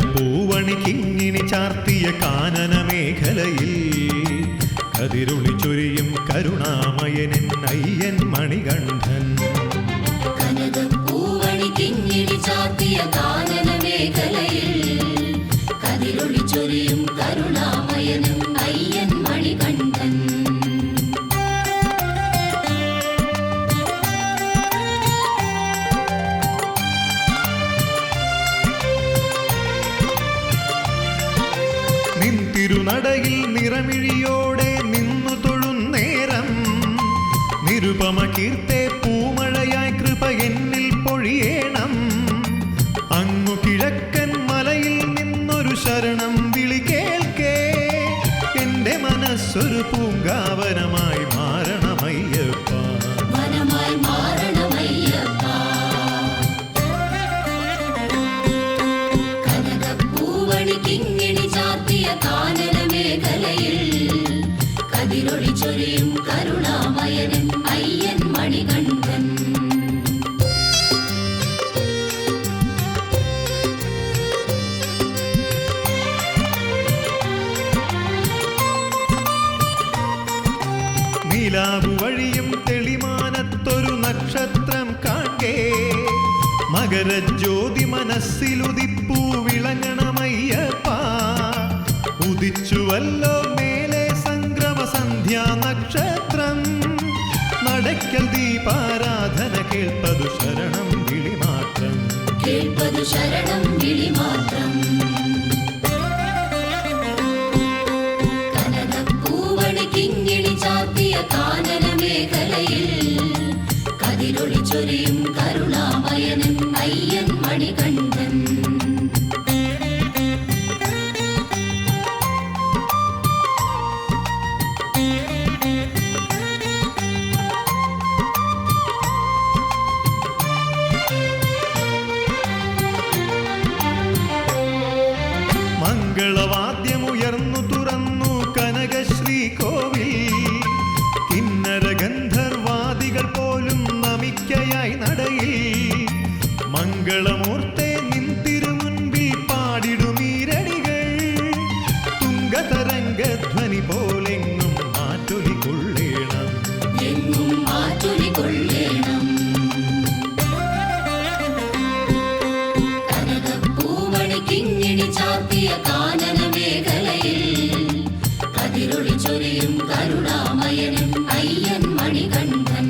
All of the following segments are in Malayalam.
കനകപ്പൂവണിക്കിങ്ങിണി ചാർത്തിയ കാനന മേഖലയിൽ കതിരൊളി ചൊരിയും കരുണാമയനൻ അയ്യൻ മണികണ്ഠൻ. കനകപ്പൂവണിക്കിങ്ങിണി ചാർത്തിയ കാനന മേഖലയിൽ കതിരൊളി ചൊരിയും കരുണാമയനൻ അയ്യൻ മണികണ്ഠൻ. നിൻ തിരുനടയിൽ നിറമിഴിയോടെ നിന്നു തൊഴുന്നേരം നിരുപമ കീർത്തെ പൂമഴയായി കൃപ എന്നിൽ പൊഴിയേണം. അങ്ങു കിഴക്കൻ മലയിൽ നിന്നൊരു ശരണം വിളി കേൾക്കേ എന്റെ മനസ്സൊരു പൂങ്കാവനമായി മാറണമയ്യപ്പ. വനമായി മാറണമയ്യപ്പ. കനകപ്പൂവണിക്കിങ്ങിണി ചാർത്തിയ കാനന മേഖലയിൽ കതിരൊളി ചൊരിയും കരുണാമയനൻ അയ്യൻ മണികണ്ഠൻ. നീലാവു വഴിയും തെളിമാനത്തൊരു നക്ഷത്രം കാൺകേ മകരജ്യോതി മനസ്സിലുദിപ്പൂ വിളങ്ങണമയ്യപ്പ. ഉദിച്ചുവല്ലോ മേലെ സംക്രമ സന്ധ്യാ നക്ഷത്രം. നടക്കൽ ദീപാരാധന കേൾപ്പതു ശരണം വിളി മാത്രം. കേൾപ്പതു ശരണം വിളി മാത്രം. കനകപ്പൂവണിക്കിങ്ങിണി ചാർത്തിയ കാനന മേഖലയിൽ കതിരൊളി ചൊരിയും കരുണാമയനൻ അയ്യൻ മണികണ്ഠൻ. മംഗളവാദ്യമുയർന്നു തുറന്നു കനകശ്രീ കോവിൽ. കിന്നര ഗന്ധർവാദികൾ പോലും നമിക്കയായി നടയിൽ. മംഗളമൂർത്തെ നിൻ തിരുമുൻപിൽ പാടിടുമീരടികൾ. തുംഗതരംഗധ്വനി പോലെങ്ങും മാറ്റൊലി കൊള്ളേണം. എങ്ങും മാറ്റൊലി കൊള്ളേണം. കനകപ്പൂവണിക്കിങ്ങിണി ചാർത്തിയ കാനന മേഖലയിൽ കതിരൊളി ചൊരിയും കരുണാമയനൻ അയ്യൻ മണികണ്ഠൻ.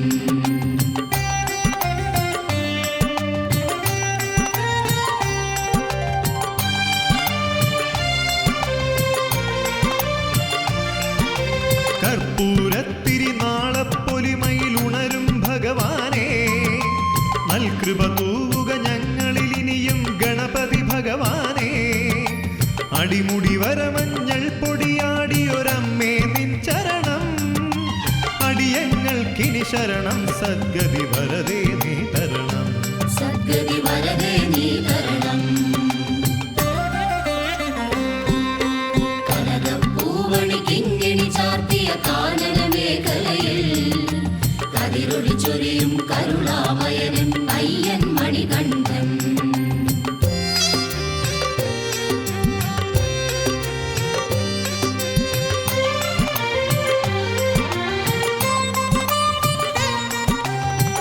കർപ്പൂരത്തിരി നാളപ്പൊലിമയിൽ ഉണരും ഭഗവാനെ. നൽകൃപ തൂവുക ഞങ്ങളിൽ ഇനിയും ഗണപതി ഭഗവാനെ. അടിമുടി വരമഞ്ഞൾ പൊടിയാടിയൊരമ്മേ നിൻ ചരണം. അടിയങ്ങൾക്കിനി ശരണം സദ്ഗതി വരദേ നീ തരണം. സദ്ഗതി വരദേ നീ തരണം. കനകപ്പൂവണിക്കിങ്ങിണി ചാർത്തിയ കാനന മേഖലയിൽ കതിരൊളി ചൊരിയും കരുണാമയനൻ അയ്യൻ മണികണ്ഠൻ.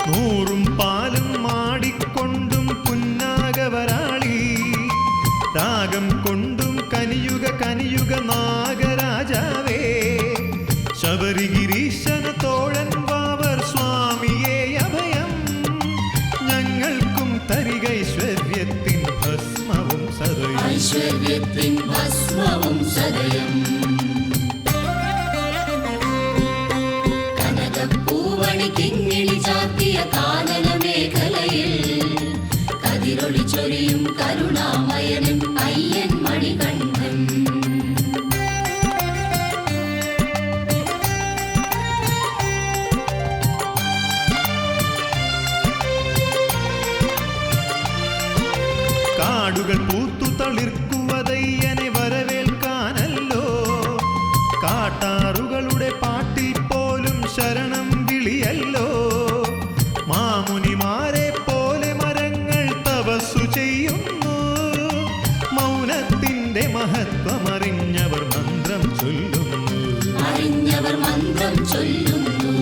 നൂറും പാലും മാടിക്കൊണ്ടും പുന്നാഗവരാളി. രാഗം കൊണ്ടും കനിയുക കനിയുക നാഗരാജാവേ. ശബരിഗിരീശന തോഴൻ വാവർ സ്വാമിയേ അഭയം. ഞങ്ങൾക്കും തരികൈശ്വര്യത്തിൻ ഭസ്മവും സദയം. ഐശ്വര്യത്തിൻ ഭസ്മവും സദയം. കനകപ്പൂവണിക്കിങ്ങിണി ചാർത്തിയ കാനന മേഖലയിൽ കതിരൊളി ചൊരിയും കരുണാമയനൻ അയ്യൻ മണികണ്ഠൻ. കാടുകൾ പൂത്തു തളിർക്കുവതയ്യനെ വരവേൽക്കാനല്ലോ. കാട്ടാറുകളുടെ പാട്ടിൽ പോലും ശരണം വിളിയല്ലോ. മാമുനിമാരെ പോലെ മരങ്ങൾ തപസ്സു ചെയ്യുന്നു. മൗനത്തിന്റെ മഹത്വമറിഞ്ഞവർ മന്ത്രം ചൊല്ലുന്നു. അറിഞ്ഞവർ മന്ത്രം ചൊല്ലുന്നു.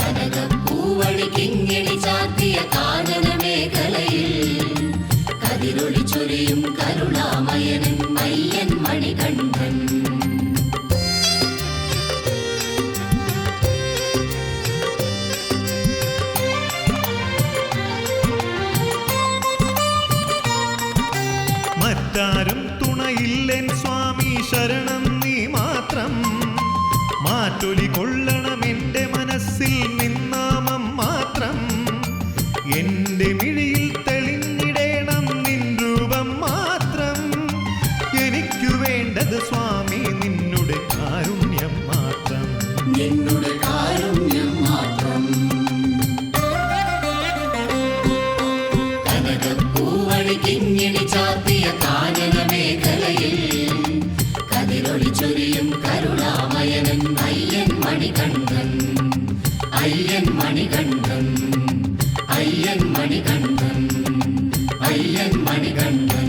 കനകപ്പൂവഴി കിങ്ങിണി ചാർത്തിയ കാനന മേഖലയിൽ കതിരൊളി ചൊരിയും കരുണാമയനൻ അയ്യൻ മണികണ്ഠൻ. മറ്റാരും തുണയില്ലെൻ സ്വാമി, ശരണം നീ മാത്രം. മാറ്റൊലി കൊള്ളണം എൻ്റെ മനസ്സിൽ നിന്നാമം മാത്രം. എൻ്റെ മിഴിയിൽ തെളിഞ്ഞിടേണം നിൻ രൂപം മാത്രം. എനിക്കു വേണ്ടത് സ്വാമി നിന്നുടെ കാരുണ്യം മാത്രം. നിന്നുടെ കാരുണ്യം മാത്രം. കനകപ്പൂവഴി കിങ്ങിണി ചാർത്തിയ കാനന മേഖലയിൽ കതിരൊളി ചൊരിയും കരുണാമയനൻ അയ്യൻ മണികണ്ഠൻ. അയ്യൻ മണികണ്ഠൻ. അയ്യൻ മണികണ്ഠൻ. അയ്യൻ മണികണ്ഠൻ.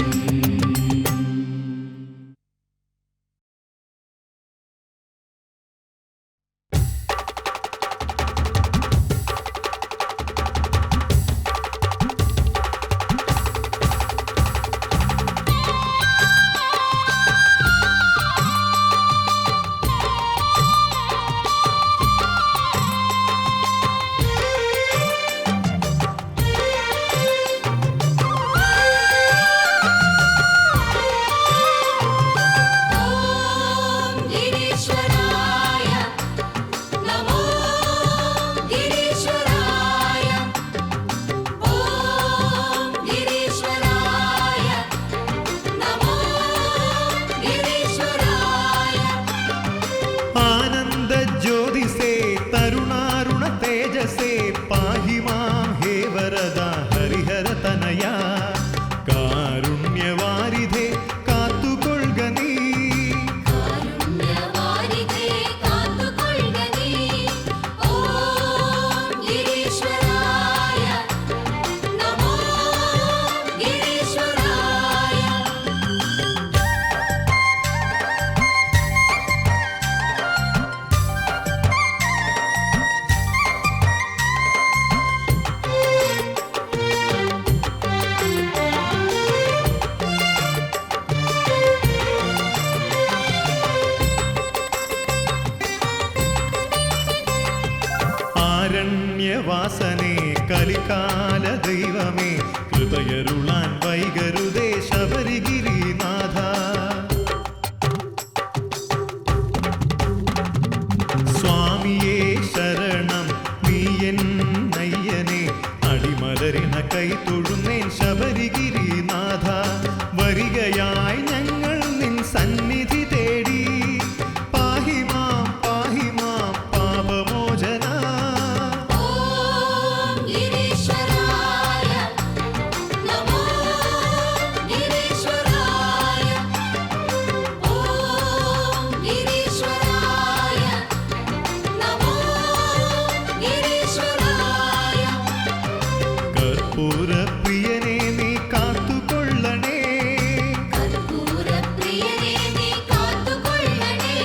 വാസനേ കലികാല ദൈവമേ, കൃപയരുളാൻ വൈകരുതേ ശബരിഗിരിനാഥ. സ്വാമിയേ ശരണം നീ എന്നയ്യനെ, അടിമലരിന കൈ തൊഴുന്നേൻ ശബരിഗിരിനാഥ. വരികയായി ഞങ്ങൾ നിൻ സന്നിധി തേടി, പാഹിമാം പാഹിമാം പാപമോചന. കർപ്പൂരപ്രിയനെ നീ കാത്തുകൊള്ളണേ, കർപ്പൂരപ്രിയനെ നീ കാത്തുകൊള്ളണേ.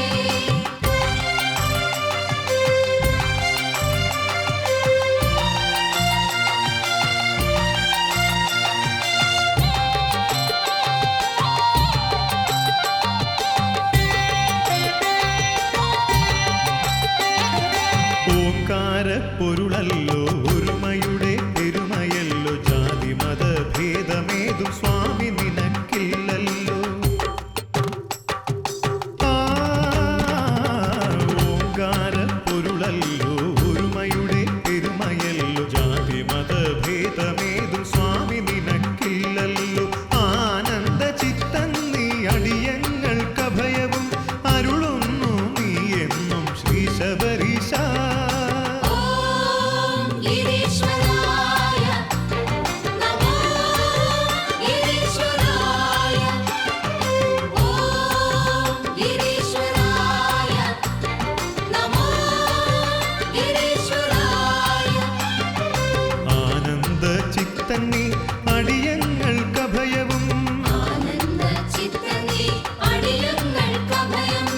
ഓംകാരപ്പൊരുളല്ലോ ഒരുമയുടെ പെരുമയല്ലോ, ജാതി മത ഭേദമേതും സ്വാമി നിനക്കില്ലല്ലോ. ഓംകാരപ്പൊരുളല്ലോ ഒരുമയുടെ പെരുമയല്ലോ, ജാതി മത ഭേദമേതും സ്വാമി നിനക്കില്ലല്ലോ. ആനന്ദ ചിത്തൻ നീ അടിയങ്ങൾക്കഭയവും അരുളുന്നു നീ എന്നും ശ്രീ ശബരീശ. ഓം ഗിരീശ്വരായ ചിത്തന്നി അടിയങ്ങൾക്കഭയവും ആനന്ദ ചിത്തനീ അടിയങ്ങൾക്കഭയം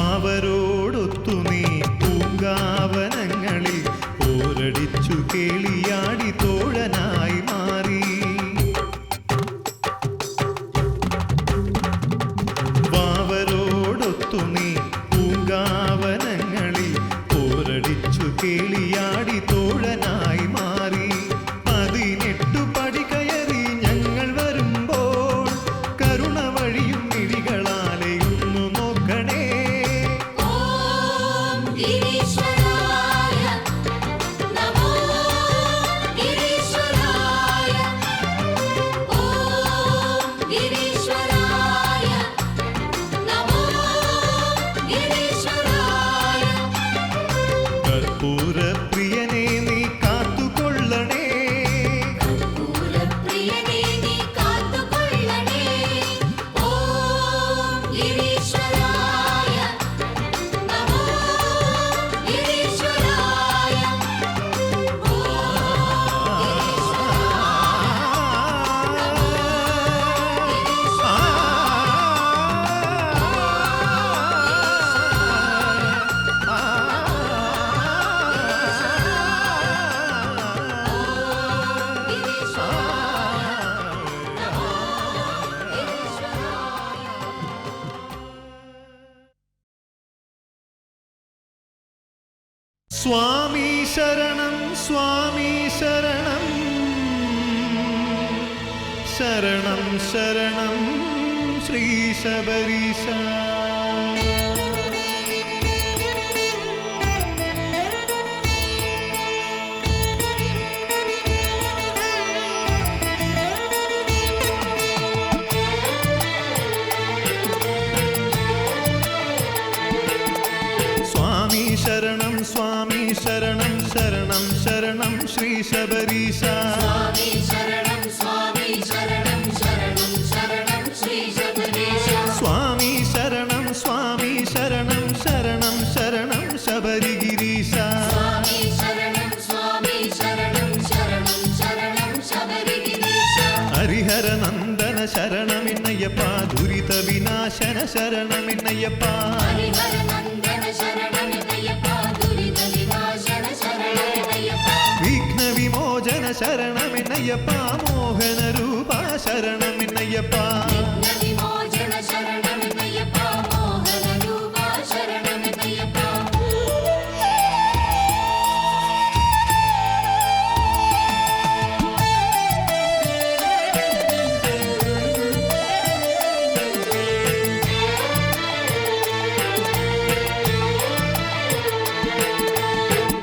വാവരോടൊത്തു നീ പൂങ്കാവനങ്ങളിൽ പോരടിച്ചു കേളിയാടി തോഴനായി മാറി വാവരോടൊത്തു നീ പൂങ്കാവനങ്ങളിൽ പോരടിച്ചു കേളിയാടി തോഴനായി മാറി 18 പടി കയറി ഞങ്ങൾ വരുമ്പോൾ കരുണ വഴിയും മിഴികളാലെ ഒന്നു നോക്കണേ ഓം ഗിരീശ്വരായ നമോ ഗിരീശ്വരായ ഓം ഗിരീശ്വരായ നമോ ഗിരീശ്വരായ കർപ്പൂര പ്രിയനെ നീ കാത്തുകൊള്ളണേ കർപ്പൂരപ്രിയനേ നീ കാത്തുകൊള്ളണേ ഓം ഗിരീശ്വരായ നമോ ഗിരീശ്വരായ സ്വാമി ശരണം സ്വാമി ശരണം ശരണം ശരണം ശ്രീ ശബരീശ സ്വാമി ശരണം സ്വാമി ശരണം ശരണം ശരണം ശ്രീ ശബരീശ സ്വാമി ശരണം സ്വാമി ശരണം ശരണം ശരണം ശ്രീ ശബരീശ സ്വാമി ശരണം സ്വാമി ശരണം ശരണം ശരണം ശബരിഗിരീശ സ്വാമി ശരണം സ്വാമി ശരണം ശരണം ശരണം ശബരിഗിരീശ ഹരിഹര നന്ദന ശരണമിന്നയ്യപ്പ ദുരിത വിനാശന ശരണമിന്നയ്യപ്പ ഹരിഹര നന്ദന ശരണമിന്നയ്യപ്പ ദുരിത വിനാശന ശരണമിന്നയ്യപ്പ വിഘ്ന വിമോചന ശരണമിന്നയ്യപ്പ മോഹന രൂപ ശരണമിന്നയ്യപ്പ വിഘ്ന വിമോചന ശരണമിന്നയ്യപ്പ മോഹന രൂപ ശരണമിന്നയ്യപ്പ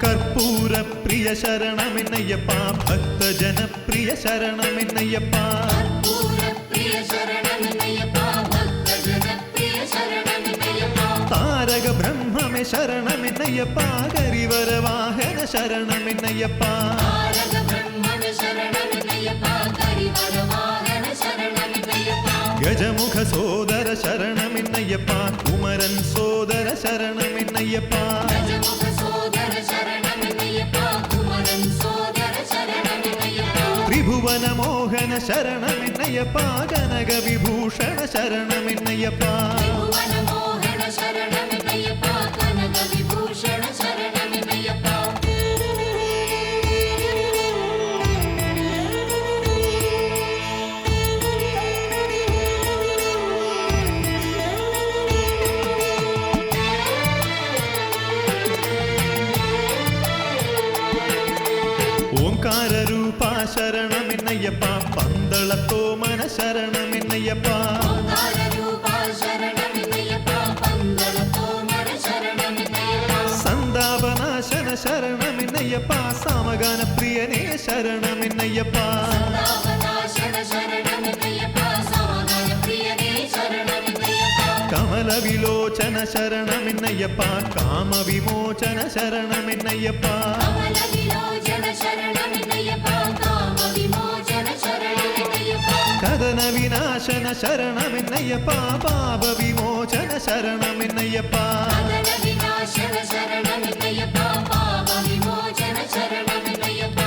കർപ്പൂര പ്രിയ ശരണമിന്നയ്യപ്പ ഭക്തജനപ്രിയ ശരണമിന്നയ്യപ്പ കർപ്പൂരപ്രിയ ശരണമിന്നയ്യപ്പ ഭക്തജനപ്രിയ ശരണമിന്നയ്യപ്പ താരക ബ്രഹ്മമേ ശരണമിന്നയ്യപ്പ കരിവര വാഹന ശരണമിന്നയ്യപ്പ താരക ബ്രഹ്മമേ ശരണമിന്നയ്യപ്പ കരിവര വാഹന ശരണമിന്നയ്യപ്പ ഗജമുഖ സോദര ശരണമിന്നയ്യപ്പ കുമരൻ സോദര ശരണമിന്നയ്യപ്പ ഗജമുഖ സോദര ശരണമിന്നയ്യപ്പ കുമരൻ സോദര ശരണമിന്നയ്യപ്പ ത്രിഭുവന മോഹന ശരണമിന്നയ്യപ്പ കനക വിഭൂഷണ ശരണമിന്നയ്യപ്പ ത്രിഭുവന മോഹന ശരണമിന്നയ്യപ്പ കനക വിഭൂഷണ ശരണമിന്നയ്യപ്പ ഓംകാര രൂപ ശരണമിന്നയ്യപ്പ പന്തളത്തോമന ശരണമിന്നയ്യപ്പ ഓംകാര രൂപ ശരണമിന്നയ്യപ്പ പന്തളത്തോമന ശരണമിന്നയ്യപ്പ സന്താപനാശന ശരണമിന്നയ്യപ്പ സമഗാന പ്രിയനേ ശരണമിന്നയ്യപ്പ സന്താപനാശന ശരണമിന്നയ്യപ്പ സമഗാന പ്രിയനേ ശരണമിന്നയ്യപ്പ കമലവിലോചന ശരണമെന്നയ്യപ്പ കാമവിമോചന ശരണമെന്നയ്യപ്പ കമലവിലോചന ശരണമെന്നയ്യപ്പ കാമവിമോചന ശരണമെന്നയ്യപ്പ കഥന വിനാശന ശരണമെന്നയ്യപ്പ പാപവിമോചന ശരണമെന്നയ്യപ്പ കദനവിനാശന ശരണമെന്നയ്യപ്പ പാപവിമോചന ശരണമെന്നയ്യപ്പ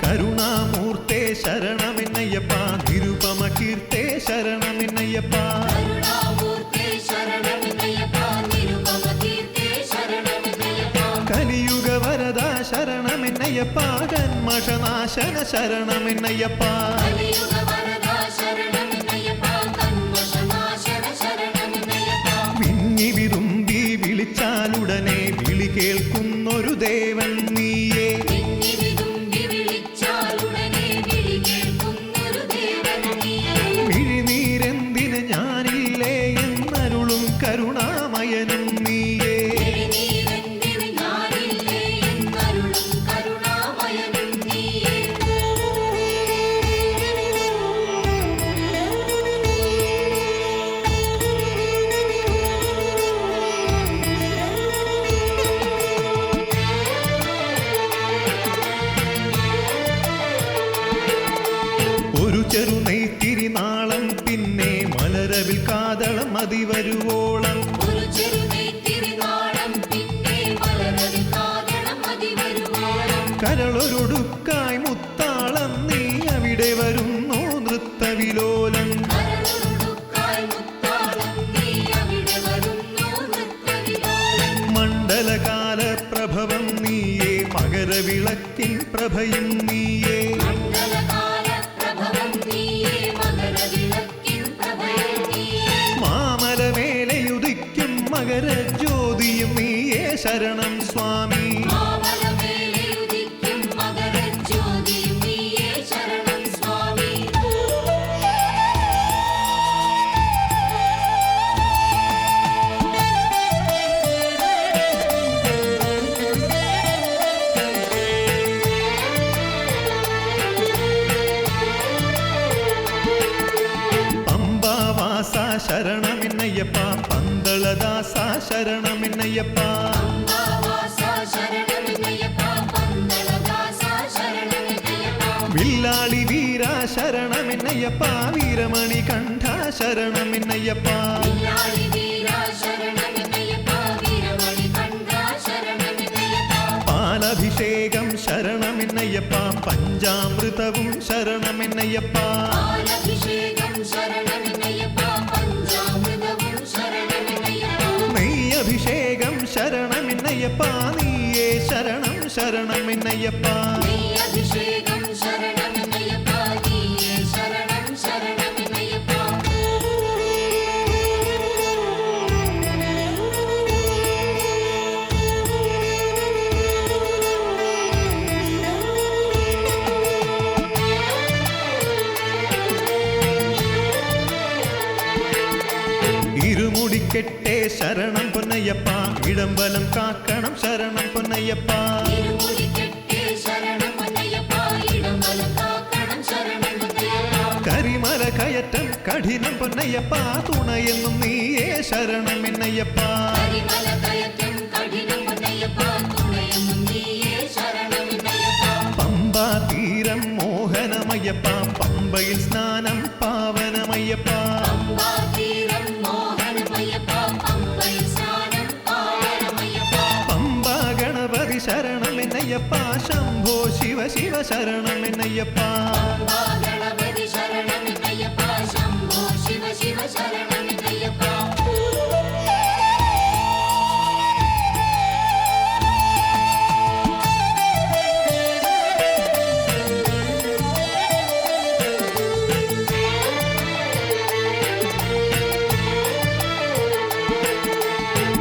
കരുണാമൂർത്തേ ശരണമെന്നയ്യപ്പ നിരുപമ കീർത്തേ ശരണമെന്നയ്യപ്പ കരുണാമൂർത്തേ ശരണമെന്നയ്യപ്പ നിരുപമ കീർത്തേ ശരണമെന്നയ്യപ്പ കലിയുഗ വരദ ശരണമെന്നയ്യപ്പ കന്മഷനാശന ശരണമെന്നയ്യപ്പ കലിയുഗ വരദ ശരണമെന്നയ്യപ്പ കന്മഷനാശന ശരണമെന്നയ്യപ്പ വിങ്ങി വിതുമ്പി വിളിച്ചാലുടനെ വിളി കേൾക്കുന്നൊരു ദേവൻ നീയേ വിങ്ങി വിതുമ്പി വിളിച്ചാലുടനെ വിളി കേൾക്കുന്നൊരു ദേവൻ നീയേ മിഴിനീരെന്തിന് ഞാനില്ലേ എന്നരുളും കരുണാമയനും നീയേ തിരുനീരെന്തിന് ഞാനില്ലേ എന്നരുളും കരുണാമയനും നീയേ ഒരു ചെറു നെയ്ത്തിരി നാളം പിന്നെ മലരവിൽ കാതളം അതിവരുവോളം ഒരു ചെറുനെയ്ത്തിരിനാളം പിന്നെ മലരവി കാതളം അതിവരുവോളം കരളൊരൊടുക്കായി മുത്താളം നീ അവിടെ വരുന്നു നൃത്തവിലോലം കരളുടുക്കായി മുത്താളം നീ അവിടെ വരുന്നു നൃത്തവിലോലം മണ്ഡലകാല പ്രഭവം നീയേ മകരവിളക്കിൻ പ്രഭയും നീയേ മണ്ഡലകാല പ്രഭവം നീയേ മകരവിളക്കിൻ പ്രഭയം നീയേ മാമലമേലയുദിക്കും മകരജ്യോതിയും നീയേ ശരണം സ്വാമി മാമലമേലെയുദിക്കും മകരജ്യോതിയും നീയേ ശരണം സ്വാമി പമ്പാവാസ ശരണമെന്നയ്യപ്പ പന്തളദാസ ശരണമെന്നയ്യപ്പ അംബാവാസ ശരണമെന്നയ്യപ്പ പന്തളദാസ ശരണമെന്നയ്യപ്പ വില്ലാളി വീര ശരണമെന്നയ്യപ്പ വീരമണി കണ്ഠ ശരണമെന്നയ്യപ്പ വില്ലാളി വീര ശരണമെന്നയ്യപ്പ വീരമണി കണ്ഠ ശരണമെന്നയ്യപ്പ പാലഭിഷേകം ശരണമെന്നയ്യപ്പ പഞ്ചാമൃതവും ശരണമെന്നയ്യപ്പ പാലഭിഷേകം ശരണമെന്നയ്യപ്പ പഞ്ചാമൃതവും ശരണമെന്നയ്യപ്പ നെയ്യഭിഷേകം ശരണമെന്നയ്യപ്പ നീയേ ശരണം ശരണമെന്നയ്യപ്പ നെയ്യഭിഷേകം ശരണമെന്നയ്യപ്പ നീയേ ശരണം ശരണമെന്നയ്യപ്പ ഇരുമുടിക്കെട്ടേ ശരണം പൊന്നയ്യപ്പ ഇടംബലം കാക്കണം ശരണം പൊന്നയ്യപ്പ ഇരുമുടിക്കെട്ടേ ശരണം പൊന്നയ്യപ്പ ഇടംബലം കാക്കണം ശരണം പൊന്നയ്യപ്പ കരിമല കയറ്റം കഠിനം പൊന്നയ്യപ്പ തുണയെന്നും നീയേ ശരണം എന്നയ്യപ്പ കരിമല കയറ്റം കഠിനം പൊന്നയ്യപ്പ തുണയെന്നും നീയേ ശരണമെന്നയ്യപ്പ പമ്പാ തീരം മോഹനമയ്യപ്പ പമ്പയിൽ സ്നാനം പാവനമയ്യപ്പ പമ്പാതീരം മോഹനമയ്യപ്പ പമ്പയിൽ സ്നാനം പാവനമയ്യപ്പ പമ്പാ ഗണപതി ശരണം എന്നയ്യപ്പ ശംഭോ ശിവ ശിവ ശരണം എന്നയ്യപ്പ പമ്പാ ഗണപതി ശരണമെന്നയ്യപ്പ ശംഭോ ശിവ ശിവ ശരണമെന്നയ്യപ്പ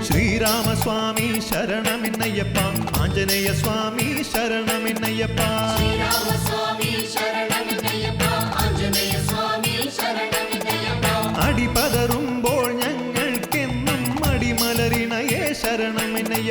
ശ്രീരാമസ്വാമി ശരണമെന്നയ്യപ്പ ആഞ്ജനേയ സ്വാമി ശരണമെന്നയ്യപ്പ ശ്രീരാമസ്വാമി ശരണമെന്നയ്യപ്പ ആഞ്ജനേയ സ്വാമി ശരണമെന്നയ്യപ്പ അടിപതറും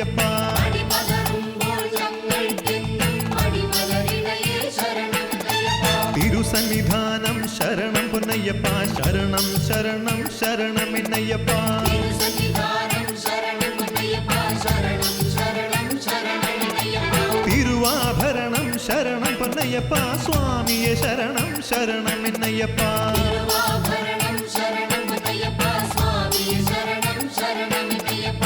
പൊന്നയ്യപ്പ അടിപതറുമ്പോൾ ഞങ്ങൾക്കെന്നും അടിമലരിണയേ ശരണം അയ്യപ്പ തിരുസന്നിധാനം ശരണം പൊന്നയ്യപ്പ ശരണം ശരണം ശരണമെന്നയ്യപ്പ തിരുസന്നിധാനം ശരണം പൊന്നയ്യപ്പ ശരണം ശരണം ശരണമെന്നയ്യപ്പ തിരുവാഭരണം ശരണം പൊന്നയ്യപ്പ സ്വാമിയെ ശരണം ശരണമെന്നയ്യപ്പ തിരുവാഭരണം ശരണം പൊന്നയ്യപ്പ സ്വാമിയെ ശരണം ശരണമെന്നയ്യപ്പ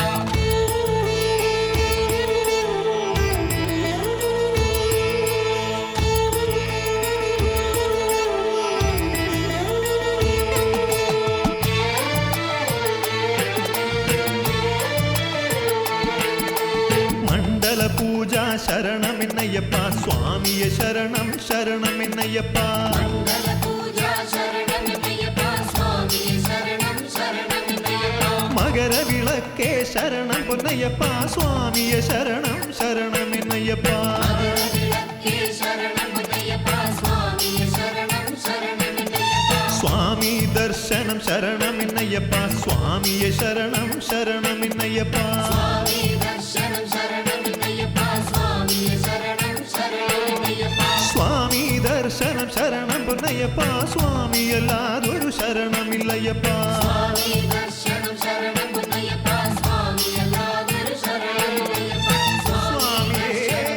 മണ്ഡല പൂജ ശരണമെന്നയ്യപ്പ സ്വാമിയെ ശരണം ശരണമെന്നയ്യപ്പ മണ്ഡലപൂജ ശരണമെന്നയ്യപ്പ സ്വാമിയെ ശരണം ശരണമെന്നയ്യപ്പ മകരവിളക്കേ ശരണം പൊന്നയ്യപ്പ സ്വാമിയെ ശരണം ശരണമെന്നയ്യപ്പ മകരവിളക്കേ ശരണം പൊന്നയ്യപ്പ സ്വാമിയെ ശരണം ശരണമെന്നയ്യപ്പ സ്വാമി ദർശനം ശരണമെന്നയ്യപ്പ സ്വാമിയെ ശരണം ശരണമെന്നയ്യപ്പ സ്വാമി ദർശനം ശരണമെന്നയ്യപ്പ സ്വാമിയെ ശരണം ശരണമെന്നയ്യപ്പ സ്വാമി ദർശനം ശരണം പൊന്നയ്യപ്പ സ്വാമിയല്ലാതൊരു ശരണമില്ലയ്യപ്പ സ്വാമി ദർശനം ശരണം പൊന്നയ്യപ്പ സ്വാമിയല്ലാതൊരു ശരണമില്ലയ്യപ്പ സ്വാമി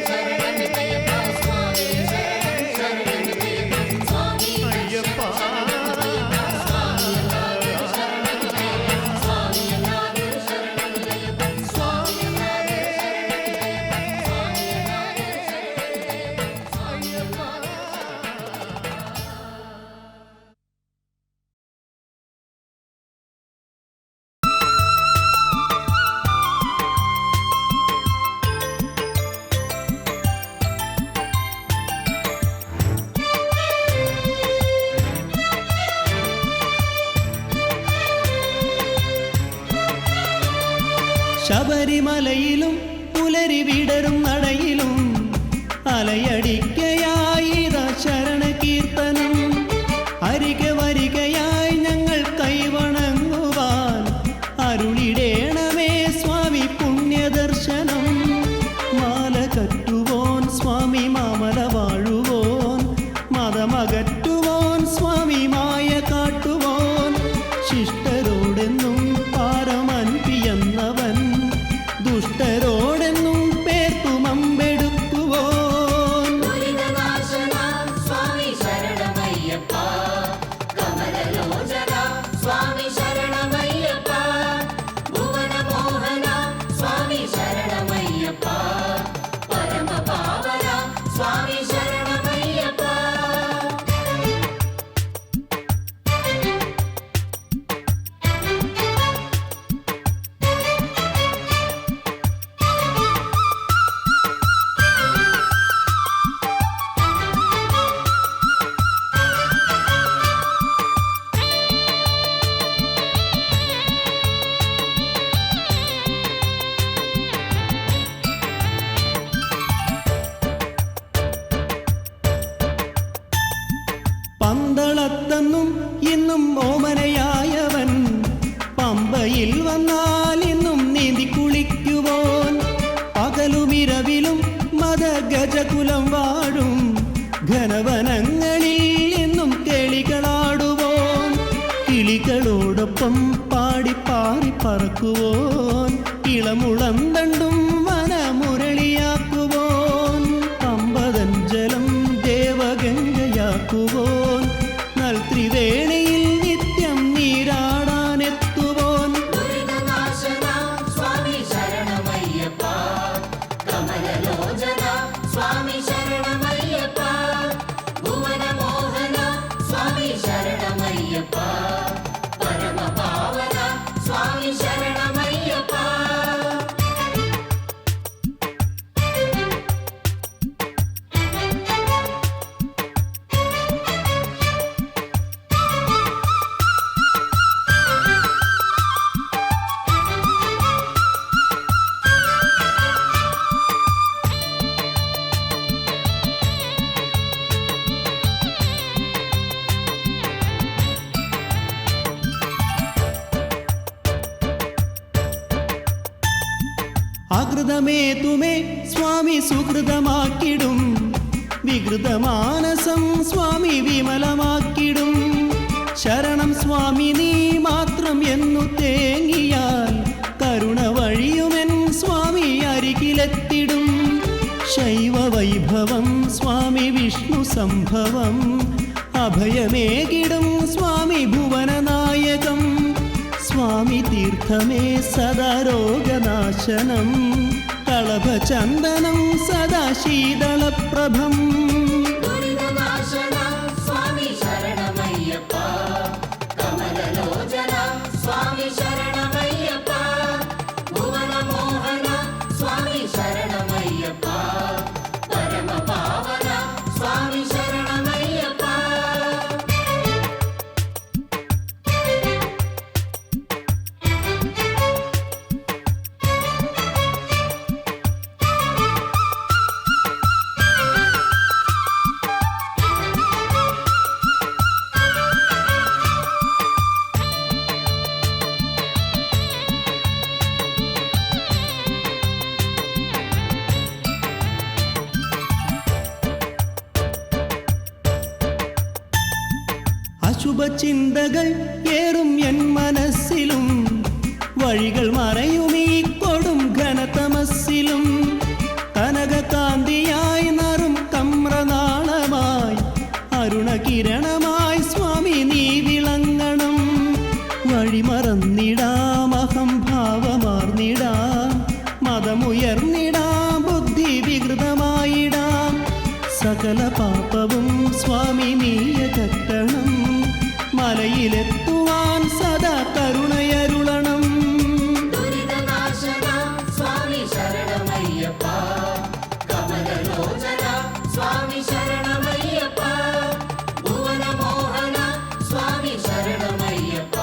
ശരണമെന്നയ്യപ്പ സ്വാമിയെ ശരണം ശരണമെന്നയ്യപ്പ സ്വാമി അയ്യപ്പ സ്വാമിയല്ലാതൊരു ശരണമില്ലയ്യപ്പ സ്വാമിയല്ലാതൊരു ശരണമില്ലയ്യപ്പ ശബരിമലയിലും പുലരി വിടരും നടയിലും അലയടിക്കയായിത ശരണ കീർത്തനം അരികെ വരികയായി ഞങ്ങൾ കൈവണങ്ങുവാൻ അരുളിടേണമേ സ്വാമി പുണ്യദർശനം മാല കറ്റുവോൻ സ്വാമി മാമല വാഴുവോൻ മതമകറ്റുവോൻ സ്വാമി മായ കാട്ടുവോൻ ശിഷ്ടരോടെന്നും പാരമൻപിയെന്നവൻ ദുഷ്ടരോടെന്നും പേർത്തുമമ്പെടുക്കുവോൻ ദുരിതനാശന സ്വാമി ശരണമയ്യപ്പ കമലലോചന സ്വാമി ശരണമയ്യപ്പ ഭുവനമോഹന സ്വാമി ശരണമയ്യപ്പ പരമപാവന സ്വാമി ശരണമയ്യപ്പ പന്തളത്തെന്നും ഇന്നും ഓമനയായവൻ പമ്പയിൽ വന്നാൽ ഇന്നും നീന്തി കുളിക്കുവോൻ പകലുമിരവിലും മതഗജകുലം വാഴും ഘനവനങ്ങളിൽ ഇന്നും കിളികളാടുവോൻ കിളികളോടൊപ്പം പാടി പാറി പറക്കുവോൻ ഇളമുളം തണ്ടും വനമുരളിയാക്കുവോൻ പമ്പതൻ ജലം ദേവഗംഗയാക്കുവോൻ നൽത്രിവേണയിൽ നിത്യം നീരാടാനെത്തുവോൻ ദുരിതനാശന സ്വാമി ശരണമയ്യപ്പ കമലലോചന സ്വാമി ശരണമയ്യപ്പ ഭുവനമോഹന സ്വാമി ശരണമയ്യപ്പ പരമപാവന സ്വാമി ശരണമയ്യപ്പ അകൃതമേതുമേ സ്വാമി സുഹൃതമാക്കിടും, വികൃതമാനസം സ്വാമി വിമലമാക്കിടും. ശരണം സ്വാമി നീ മാത്രം എന്നു തേങ്ങിയാൽ കരുണ വഴിയുമെൻ സ്വാമി അരികിലെത്തിടും. ശൈവ വൈഭവം സ്വാമി വിഷ്ണു സംഭവം, അഭയമേകിടും സ്വാമി ഭുവനനായകം. സ്വാമി തീർത്ഥമേ സദാ രോഗനാശനം, കളഭചന്ദനം സദാ ശീതളപ്രഭം. ദുരിതനാശന സ്വാമി ശരണമയ്യപ്പ, കമലലോചന സ്വാമി ശരണമയ്യപ്പ, ഭുവനമോഹന സ്വാമി ശരണമയ്യപ്പ, പരമപാവന സ്വാമി ശരണമയ്യപ്പ. അശുഭചിന്തകൾ ഏറും എൻ മനസ്സിലും, വഴികൾ മറയും ഈ കൊടും ഘനതമസ്സിലും. കനകകാന്തിയായി നറും കമ്രനാളമായി, അരുണകിരണമായി സ്വാമി നീ വിളങ്ങണം. വഴിമറന്നിടാം അഹംഭാവമാർന്നിടാം, മതമുയർന്നിടാം ബുദ്ധി വികൃതമായിടാം. സകല പാപവും സ്വാമി നീയകറ്റണം, മലയിലെത്തുവാൻ സദാ കരുണയരുളണം. ദുരിതനാശന സ്വാമി ശരണമയ്യപ്പ, കമലലോചന സ്വാമി ശരണമയ്യപ്പ, ഭുവനമോഹന സ്വാമി ശരണമയ്യപ്പ,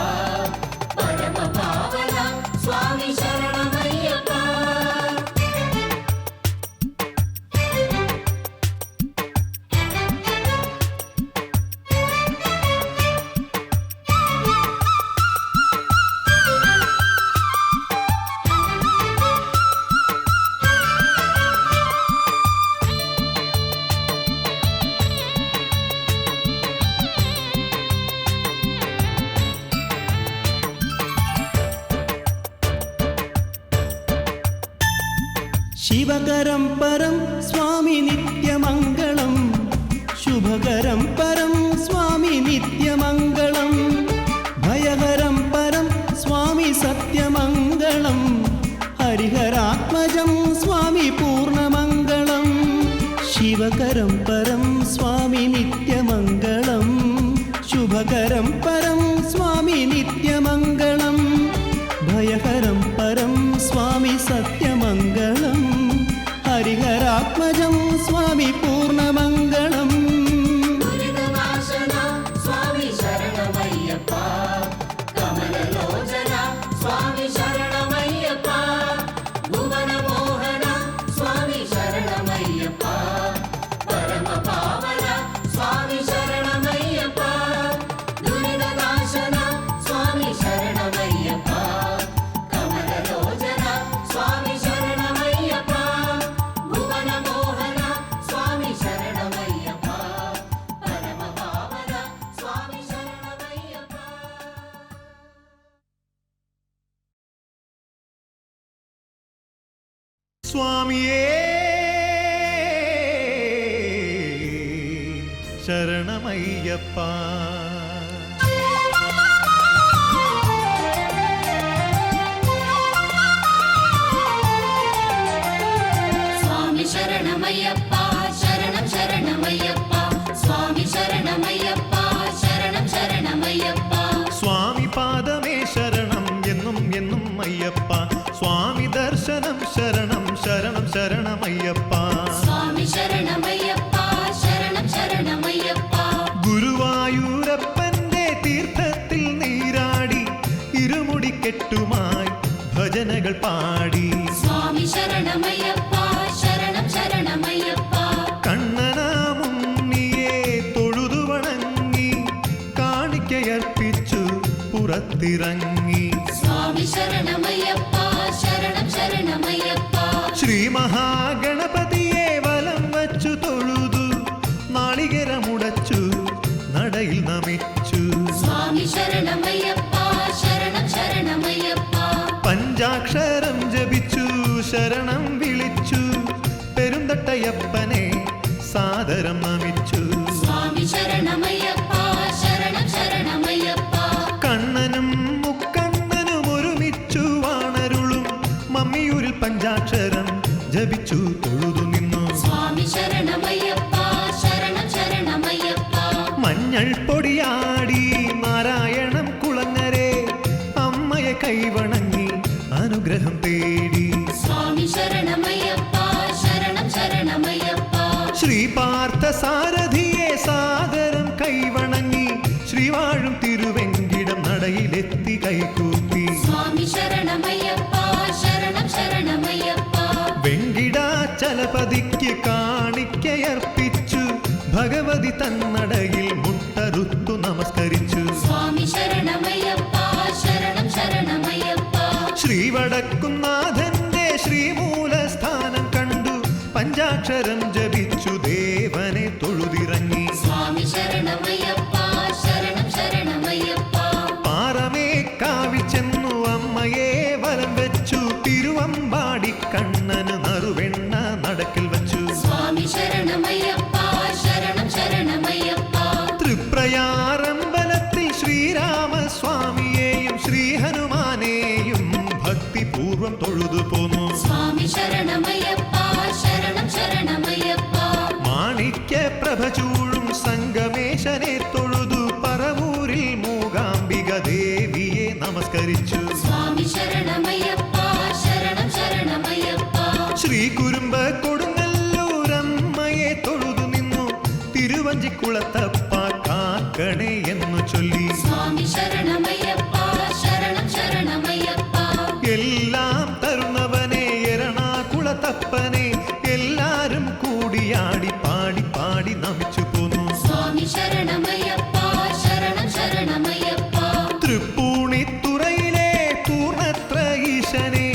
പരമപാവന സ്വാമി ശരണമയ്യപ്പ. ശിവകരം പരം സ്വാമി നിത്യമംഗളം, ശുഭകരം പരം സ്വാമി നിത്യമംഗളം. ഭയകരം പരം സ്വാമി സത്യമംഗളം, ഹരിഹരാത്മജം സ്വാമി പൂർണ്ണമംഗളം. ശിവകരം പരം സ്വാമി നിത്യമംഗളം, ശുഭകരം പരം സ്വാമി നിത്യമംഗളം. ഭയഹരം പരം സ്വാമി സത്യമംഗളം, ഹരിഹരാത്മജം സ്വാമി പൂർണ്ണമംഗളം. ദുരിതനാശന സ്വാമി ശരണമയ്യപ്പ, കമലലോചന സ്വാമി ശരണമയ്യപ്പ, ഭുവനമോഹന സ്വാമി ശരണമയ്യപ്പ, പരമപാവന സ്വാമി ശരണമയ്യപ്പ. ദുരിതനാശന സ്വാമി ശരണമയ്യപ്പ, കമലലോചന സ്വാമി ശരണമയ്യപ്പ, ഭുവനമോഹന സ്വാമി ശരണമയ്യപ്പ, പരമപാവന സ്വാമി ശരണമയ്യപ്പ. സ്വാമിയേ ശരണമയ്യപ്പ. സ്വാമി ശരണമയ്യപ്പ, ശരണം ശരണമയ്യപ്പ, സ്വാമി ശരണമയ്യപ്പ, ശരണം ശരണമയ്യപ്പ. സ്വാമി പാദമേ ശരണം എന്നും എന്നും അയ്യപ്പ. സ്വാമി ദർശനം ശരണം ശരണം ശരണമയ്യപ്പ. സ്വാമി ശരണമയ്യപ്പ, ശരണം ശരണമയ്യപ്പ. ഗുരുവായൂരപ്പന്റെ തീർത്ഥത്തിൽ നീരാടി ഇരുമുടിക്കെട്ടുമായി ഭജനകൾ പാടി. സ്വാമി ശരണമയ്യപ്പ, ശരണം ശരണമയ്യപ്പ. കണ്ണനാമുണ്ണിയെ തൊഴുതു വണങ്ങി കാണിക്കയർപ്പിച്ചു പുറത്തിറങ്ങി. സ്വാമി ശരണമയ്യപ്പ, ശരണം ശരണമയ്യപ്പ. ശ്രീ മഹാഗണപതിയെ വലം വച്ചു തൊഴുതു നാളികേരമുടച്ചു നടയിൽ നമിച്ചു സ്വാമി ശരണമയ്യപ്പ ശരണം ശരണമയ്യപ്പ പഞ്ചാക്ഷരം ജപിച്ചു ശരണം വിളിച്ചു പെരുന്തട്ടയപ്പനെ സാദരം നമിച്ചു സ്വാമി ശരണമയ്യപ്പ ശരണം ശരണമയ്യപ്പ കണ്ണനും മുക്കണ്ണനും ഒരുമിച്ചു വാണരുളും മമ്മിയൂരിൽ പഞ്ചാക്ഷരം ജപിച്ചു തൊഴുതു നിന്നു സ്വാമി ശരണമയ്യപ്പ ശരണം ശരണമയ്യപ്പ മഞ്ഞൾ പൊടിയാടി നാരായണം കുളങ്ങരെ അമ്മയെ കൈവണങ്ങി അനുഗ്രഹം തേടി സ്വാമി ശരണമയ്യപ്പ ശരണം ശരണമയ്യപ്പ ശ്രീപാർത്ഥ സാരഥിയെ സാദരം കൈവണങ്ങി ശ്രീവാഴും തിരുവെങ്കിടം നടയിലെത്തി കൈകൂപ്പി സ്വാമി ശരണമയ്യപ്പ ശരണം ശരണമയ്യപ്പ വെങ്കിടാചലപതിക്ക് കാണിക്കയർപ്പിച്ചു ഭഗവതി തന്നടയിൽ മുട്ടറുത്തു നമസ്കരിച്ചു സ്വാമി ശരണമയ്യപ്പ ശരണം ശരണമയ്യപ്പ ശ്രീവടക്കുംനാഥന്റെ ശ്രീമൂലസ്ഥാനം കണ്ടു പഞ്ചാക്ഷരം ജപിച്ചു ദേവനെ തൊഴുതിറങ്ങി സ്വാമി ശരണമയ്യപ്പ ശരണം ശരണമയ്യപ്പ പാറമേക്കാവിൽ ചെന്നു അമ്മയെ വലം വെച്ചു തിരുവമ്പാടി കണ്ണന് നറുവെണ്ണ നടക്കിൽ വച്ചു സ്വാമി ശരണമയ്യപ്പ ശരണം ശരണമയ്യപ്പ തൃപ്രയാറമ്പലത്തിൽ ശ്രീരാമസ്വാമിയെയും ശ്രീഹനുമാനെയും ഭക്തിപൂർവം തൊഴുതു പോന്നു സ്വാമി ശരണമയ്യപ്പ ശരണം ശരണമയ്യപ്പ മാണിക്യ പ്രഭ ചൂഴും സംഗമേശനെ തൊഴുതു പറവൂരിൽ മൂകാംബിക ദേവിയെ നമസ്കരിച്ചു സ്വാമി ശരണമയ്യപ്പ ശരണം ശരണമയ്യപ്പ ശ്രീകുരുമ്പ കൊടുങ്ങല്ലൂരമ്മയെ തൊഴുതു നിന്നു തിരുവഞ്ചിക്കുളത്തപ്പ കാക്കണേ എന്നു ചൊല്ലി സ്വാമി ശരണമയ്യപ്പ ശരണം ശരണമയ്യപ്പ എല്ലാം തരുന്നവനെ എറണാകുളത്തപ്പനെ എല്ലാരും കൂടിയാടി പാടി പാടി നമിച്ചു പോന്നു സ്വാമി ശരണമയ്യപ്പ ശരണം ശരണമയ്യപ്പ തൃപ്പൂണിത്തുറയിലെ പൂർണ്ണത്ര ഈശനെ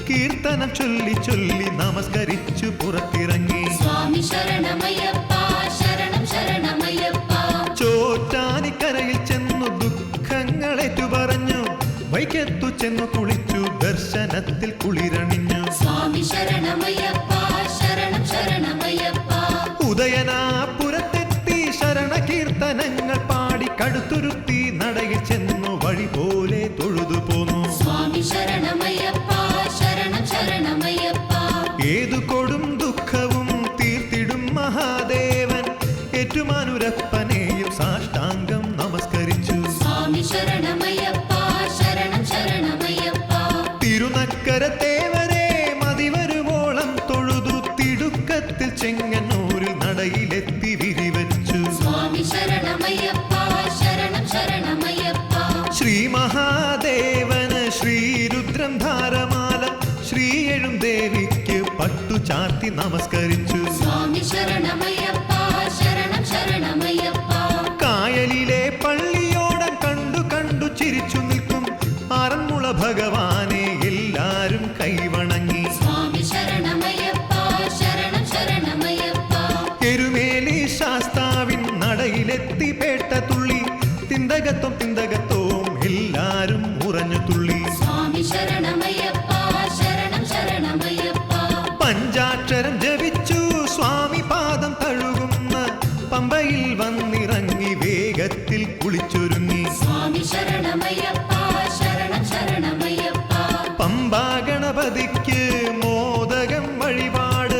കീർത്തനം ചൊല്ലി ചൊല്ലി നമസ്കരിച്ചു പുറത്തിറങ്ങി സ്വാമി ശരണമയ്യപ്പ ശരണം ശരണമയ്യപ്പ ചോറ്റാനിക്കരയിൽ ചെന്നു ദുഃഖങ്ങളേറ്റു പറഞ്ഞു വൈക്കത്തു ചെന്നു കുളിച്ചു ദർശനത്തിൽ കുളിരണിഞ്ഞു സ്വാമി ശരണമയ്യപ്പ ശരണം ശരണമയ്യപ്പ ഉദയനാപുരത്തെത്തി ശരണകീർത്തനങ്ങൾ പാടി കടുത്തുരുത്തി നടയിൽ ചെന്നു വഴി പോലെ തൊഴുതു പോന്നു സ്വാമി ശരണമയ്യപ്പ ശരണം ശരണമയ്യപ്പ ഏതു കൊടും ദുഃഖവും തീർത്തിടും മഹാദേവൻ ഏറ്റുമാനുരപ്പനെയും സാഷ്ടാംഗം നമസ്കരിച്ചു സ്വാമി ശരണമയ്യപ്പ ശരണം ശരണമയ്യപ്പ തിരുനക്കരത്തേവരെ മതിവരുവോളം തൊഴുതു തിടുക്കത്തിൽ ചെങ്ങന്നൂരിൽ നടയിലെത്തി വിരിവച്ചു സ്വാമി ശരണമയ്യപ്പ ശരണം ശരണമയ്യപ്പ ശ്രീ മഹാദേവന് ശ്രീരുദ്രം ധാരമാല ശ്രീയെഴും ദേവിക്ക് പട്ടു ചാർത്തി നമസ്കരിച്ചു സ്വാമി ശരണമയ്യപ്പ ശരണം ശരണമയ്യപ്പ കായലിലെ പള്ളിയോടം കണ്ടു കണ്ടു ചിരിച്ചു നിൽക്കും ആറന്മുള ഭഗവാനെ എല്ലാരും കൈവണങ്ങി സ്വാമി ശരണമയ്യപ്പ ശരണം ശരണമയ്യപ്പ എരുമേലി ശാസ്താവിൻ നടയിലെത്തി പേട്ട തുള്ളി തിന്തകത്വം തിന്തകത്വവും എല്ലാരും ഉറഞ്ഞു തുള്ളി സ്വാമി ശരണമയ്യപ്പ ശരണം ശരണമയ്യപ്പ പഞ്ചാക്ഷരം ജപിച്ചു സ്വാമി പാദം തഴുകുന്ന പമ്പയിൽ വന്നിറങ്ങി വേഗത്തിൽ കുളിച്ചൊരുങ്ങി സ്വാമി ശരണമയ്യപ്പ ശരണം ശരണമയ്യപ്പ പമ്പാ ഗണപതിക്ക് മോദകം വഴിപാട്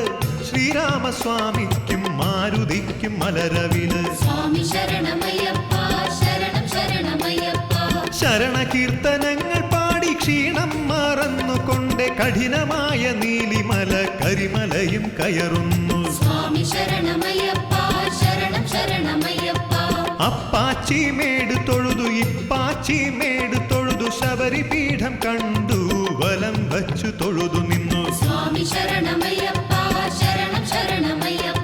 ശ്രീരാമസ്വാമിക്കും മാരുതിക്കും മലരവില് സ്വാമി ശരണമയ്യപ്പ ശരണം ശരണമയ്യപ്പ ശരണകീർത്തനങ്ങൾ പാടി ക്ഷീണം മറന്നുകൊണ്ട് കഠിനമായ നീലിമല കരിമലയും കയറുന്നു സ്വാമി ശരണമയ്യപ്പ ശരണം ശരണമയ്യപ്പ അപ്പാച്ചി മേട് തൊഴുതു ഇപ്പാച്ചി മേട് തൊഴുതു ശബരിപീഠം കണ്ടു വലം വച്ചു തൊഴുതു നിന്നു സ്വാമി ശരണമയ്യപ്പ ശരണം ശരണമയ്യപ്പ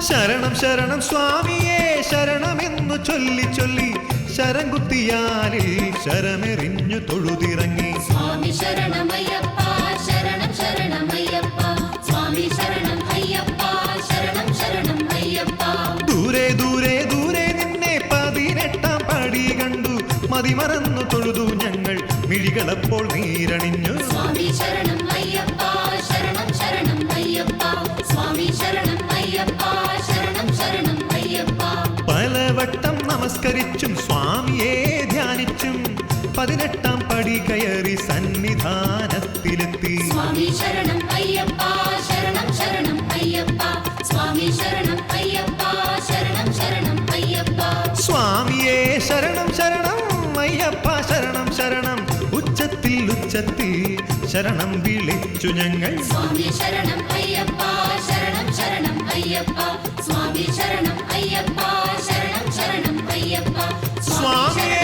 ശരണം ശരണം സ്വാമിയെ ശരണമെന്നു ചൊല്ലി ചൊല്ലി ശരംകുത്തിയാലിൽ ശരമെറിഞ്ഞു തൊഴുതിറങ്ങി സ്വാമി ശരണമയ്യപ്പ ശരണം ശരണമയ്യപ്പ തൊഴുതു ഞങ്ങൾ മിഴികളപ്പോൾ നീരണിഞ്ഞു. സ്വാമി ശരണം അയ്യപ്പ ശരണം ശരണം അയ്യപ്പ സ്വാമി ശരണം അയ്യപ്പ ശരണം ശരണം അയ്യപ്പ പലവട്ടം നമസ്കരിച്ചും സ്വാമിയെ ധ്യാനിച്ചും 18-ാം പടി കയറി സന്നിധാനത്തിലെത്തി. സ്വാമി ശരണം അയ്യപ്പ ശരണം ശരണം അയ്യപ്പ സ്വാമി ശരണം അയ്യപ്പ ശരണം ശരണം അയ്യപ്പ സ്വാമിയെ ശരണം ശരണം അയ്യപ്പ ശരണം ശരണം ഉച്ചത്തിൽ ഉച്ചത്തിൽ ശരണം വിളിച്ചു ഞങ്ങൾ. സ്വാമി ശരണം അയ്യപ്പ ശരണം ശരണം അയ്യപ്പ സ്വാമി ശരണം അയ്യപ്പ ശരണം ശരണം അയ്യപ്പ സ്വാമിയേ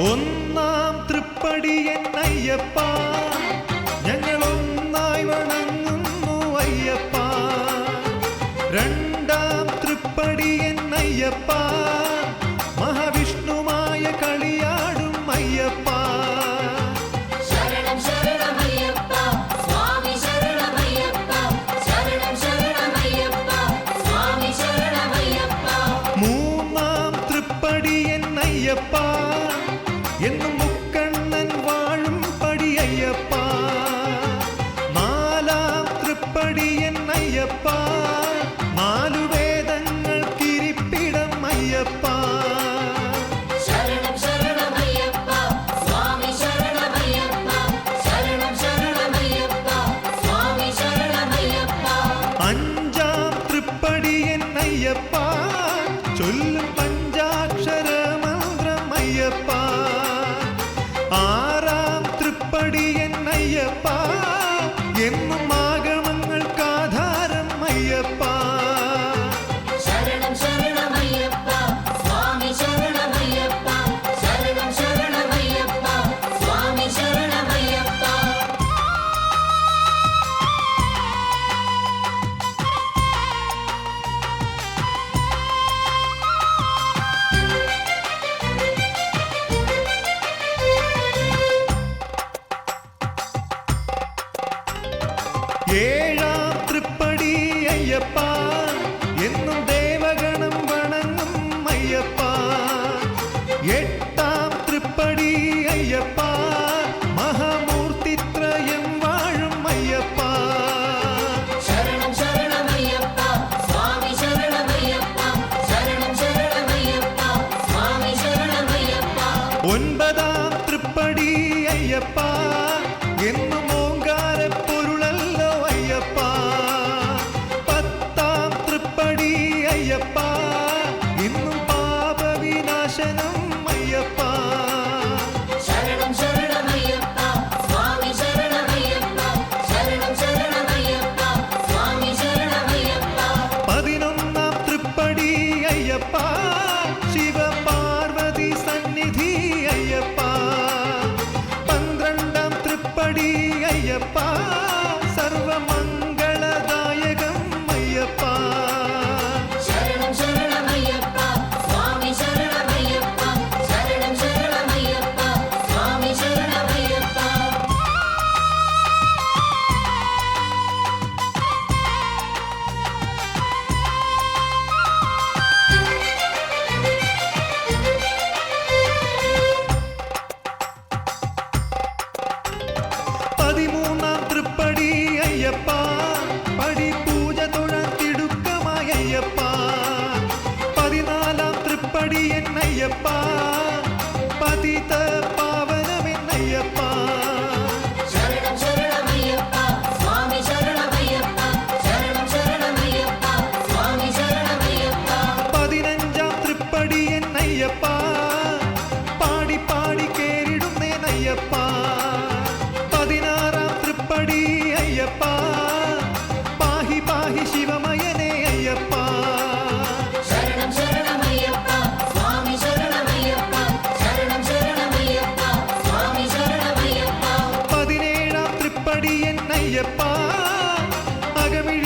ഒന്നാം തൃപ്പടി എന്നയ്യപ്പ ഞങ്ങൾ ഒന്നായി വണങ്ങുന്നു അയ്യപ്പ. രണ്ടാം തൃപ്പടി എന്നയ്യപ്പ മഹാവിഷ്ണുമായ കളിയാടും അയ്യപ്പ. ശരണം ശരണം അയ്യപ്പ സ്വാമി ശരണം അയ്യപ്പ ശരണം ശരണം അയ്യപ്പ സ്വാമി ശരണം അയ്യപ്പ മൂന്നാം തൃപ്പടി എന്നയ്യപ്പ എന്നും മുക്കണ്ണൻ വാഴും പടി അയ്യപ്പ. നാലാം തൃപ്പടി എന്നയ്യപ്പ 4 വേദങ്ങൾക്കിരിപ്പിടം അയ്യപ്പ. ശരണം ശരണം അയ്യപ്പ സ്വാമി ശരണം അയ്യപ്പ ശരണം ശരണം അയ്യപ്പ സ്വാമി ശരണം അയ്യപ്പ അഞ്ചാം തൃപ്പടി എന്നയ്യപ്പ ചൊല്ലും പഞ്ചാക്ഷര മന്ത്രം അയ്യപ്പ. ആറാം തൃപ്പടി എന്നയ്യപ്പ എന്നും ആഗമങ്ങൾക്കാധാരം അയ്യപ്പ. ശരണം ശരണം അയ്യപ്പ സ്വാമി ശരണം അയ്യപ്പ ശരണം ശരണം അയ്യപ്പ സ്വാമി ശരണം അയ്യപ്പ ഏഴാം തൃപ്പടി അയ്യപ്പ എന്നും ദേവഗണം വണങ്ങും അയ്യപ്പ. എട്ടാം തൃപ്പടി അയ്യപ്പ മഹാമൂർത്തിത്രയം വാഴും അയ്യപ്പ. ശരണം ശരണം അയ്യപ്പ സ്വാമി ശരണം അയ്യപ്പ ശരണം ശരണം അയ്യപ്പ സ്വാമി ശരണം അയ്യപ്പ ഒൻപതാം തൃപ്പടി അയ്യപ്പ എന്നും ഓങ്കാരപ്പൊരുളല്ലോ അയ്യപ്പ. 10-ാം തൃപ്പടി അയ്യപ്പ ഇന്നും പാപവിനാശനം അയ്യപ്പ. ശരണം ശരണം അയ്യപ്പ സ്വാമി ശരണം അയ്യപ്പ ശരണം ശരണം അയ്യപ്പ സ്വാമി ശരണം അയ്യപ്പ 11-ാം തൃപ്പടി അയ്യപ്പ ശിവപാർവതി സന്നിധി അയ്യപ്പ. 12-ാം തൃപ്പടി അയ്യപ്പ സർവമംഗളദായകം അയ്യപ്പ. ശരണം ശരണം അയ്യപ്പ സ്വാമി ശരണം അയ്യപ്പ ശരണം ശരണം അയ്യപ്പ സ്വാമി ശരണം അയ്യപ്പ പതിമൂന്നാം തൃപ്പടി അയ്യപ്പ അകമിഴി